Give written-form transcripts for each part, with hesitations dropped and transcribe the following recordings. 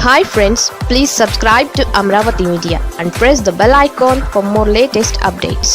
Hi friends, please subscribe to Amravati Media and press the bell icon for more latest updates.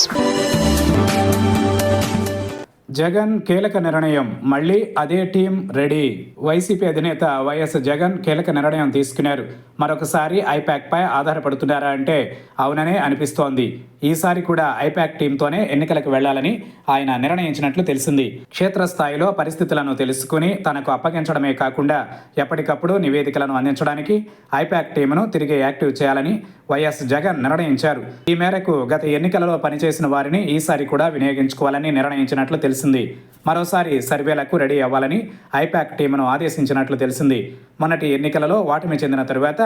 Jagan కీలక నిర్ణయం, మళ్ళీ అదే team ready. YCP అధినేత YS Jagan కీలక నిర్ణయం తీసుకున్నారు. మరొకసారి ఐపాక్పై ఆధారపడుతున్నారా అంటే అవుననే అనిపిస్తోంది. ఈసారి కూడా ఐపాక్ టీంతోనే ఎన్నికలకు వెళ్లాలని ఆయన నిర్ణయించినట్లు తెలిసింది. క్షేత్రస్థాయిలో పరిస్థితులను తెలుసుకుని తనకు అప్పగించడమే కాకుండా ఎప్పటికప్పుడు నివేదికలను అందించడానికి ఐపాక్ టీంను తిరిగి యాక్టివ్ చేయాలని వైఎస్ జగన్ నిర్ణయించారు. ఈ మేరకు గత ఎన్నికలలో పనిచేసిన వారిని ఈసారి కూడా వినియోగించుకోవాలని నిర్ణయించినట్లు తెలిసింది. మరోసారి సర్వేలకు రెడీ అవ్వాలని ఐపాక్ టీంను ఆదేశించినట్లు తెలిసింది. మొన్నటి ఎన్నికలలో ఓటమి చెందిన తరువాత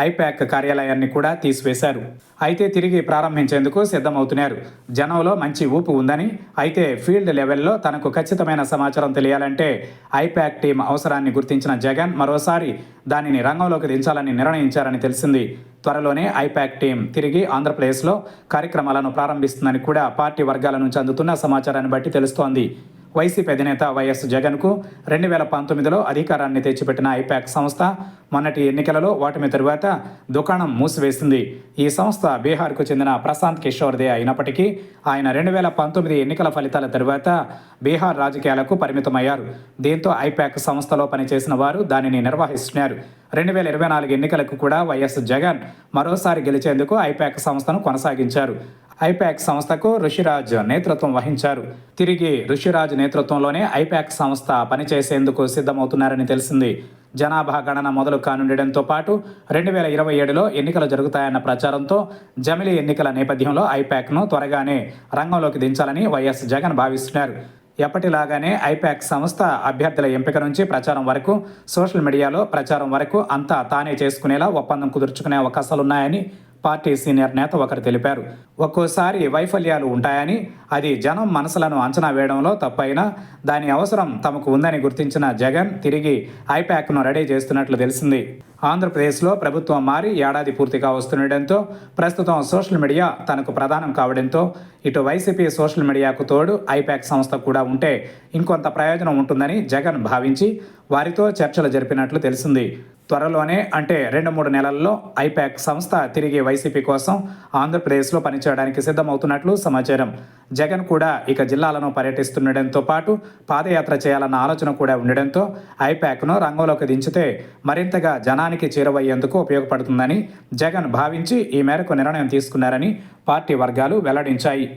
ఐపాక్ కార్యాలయాన్ని కూడా తీసివేశారు. అయితే తిరిగి ప్రారంభించేందుకు సిద్ధమవుతున్నారు. జనంలో మంచి ఊపు ఉందని, అయితే ఫీల్డ్ లెవెల్లో తనకు ఖచ్చితమైన సమాచారం తెలియాలంటే ఐపాక్ టీం అవసరాన్ని గుర్తించిన జగన్ మరోసారి దానిని రంగంలోకి దించాలని నిర్ణయించారని తెలిసింది. త్వరలోనే ఐపాక్ టీం తిరిగి ఆంధ్రప్రదేశ్లో కార్యక్రమాలను ప్రారంభిస్తుందని కూడా పార్టీ వర్గాల నుంచి అందుతున్న సమాచారాన్ని బట్టి తెలుస్తోంది. వైసీపీ అధినేత వైఎస్ జగన్కు 2019లో అధికారాన్ని తెచ్చిపెట్టిన ఐపాక్ సంస్థ మొన్నటి ఎన్నికలలో ఓటమి తరువాత దుకాణం మూసివేసింది. ఈ సంస్థ బీహార్కు చెందిన ప్రశాంత్ కిషోర్దే అయినప్పటికీ ఆయన 2019 ఎన్నికల ఫలితాల తరువాత బీహార్ రాజకీయాలకు పరిమితమయ్యారు. దీంతో ఐపాక్ సంస్థలో పనిచేసిన వారు దానిని నిర్వహిస్తున్నారు. 2024 ఎన్నికలకు కూడా వైఎస్ జగన్ మరోసారి గెలిచేందుకు ఐపాక్ సంస్థను కొనసాగించారు. ఐపాక్ సంస్థకు ఋషిరాజ్ నేతృత్వం వహించారు. తిరిగి ఋషిరాజ్ నేతృత్వంలోనే ఐపాక్ సంస్థ పనిచేసేందుకు సిద్ధమవుతున్నారని తెలిసింది. జనాభా గణన మొదలు కానుండడంతో పాటు 2027లో ఎన్నికలు జరుగుతాయన్న ప్రచారంతో జమిలీ ఎన్నికల నేపథ్యంలో ఐపాక్ను త్వరగానే రంగంలోకి దించాలని వైఎస్ జగన్ భావిస్తున్నారు. ఎప్పటిలాగానే ఐపాక్ సంస్థ అభ్యర్థుల ఎంపిక నుంచి ప్రచారం వరకు, సోషల్ మీడియాలో ప్రచారం వరకు అంతా తానే చేసుకునేలా ఒప్పందం కుదుర్చుకునే అవకాశాలున్నాయని పార్టీ సీనియర్ నేత ఒకరు తెలిపారు. ఒక్కోసారి వైఫల్యాలు ఉంటాయని, అది జనం మనసులను అంచనా వేయడంలో తప్పైనా దాని అవసరం తమకు ఉందని గుర్తించిన జగన్ తిరిగి ఐపాక్ను రెడీ చేస్తున్నట్లు తెలిసింది. ఆంధ్రప్రదేశ్లో ప్రభుత్వం మారి ఏడాది పూర్తిగా వస్తుండటంతో ప్రస్తుతం సోషల్ మీడియా తనకు ప్రధానం కావడంతో ఇటు వైసీపీ సోషల్ మీడియాకు తోడు ఐపాక్ సంస్థ కూడా ఉంటే ఇంకొంత ప్రయోజనం ఉంటుందని జగన్ భావించి వారితో చర్చలు జరిపినట్లు తెలిసింది. త్వరలోనే అంటే 2-3 నెలల్లో ఐపాక్ సంస్థ తిరిగి వైసీపీ కోసం ఆంధ్రప్రదేశ్లో పనిచేయడానికి సిద్ధమవుతున్నట్లు సమాచారం. జగన్ కూడా ఇక జిల్లాలను పర్యటిస్తుండటంతో పాటు పాదయాత్ర చేయాలన్న ఆలోచన కూడా ఉండడంతో ఐపాక్ను రంగంలోకి దించితే మరింతగా జనానికి చేరువయ్యేందుకు ఉపయోగపడుతుందని జగన్ భావించి ఈ మేరకు నిర్ణయం తీసుకున్నారని పార్టీ వర్గాలు వెల్లడించాయి.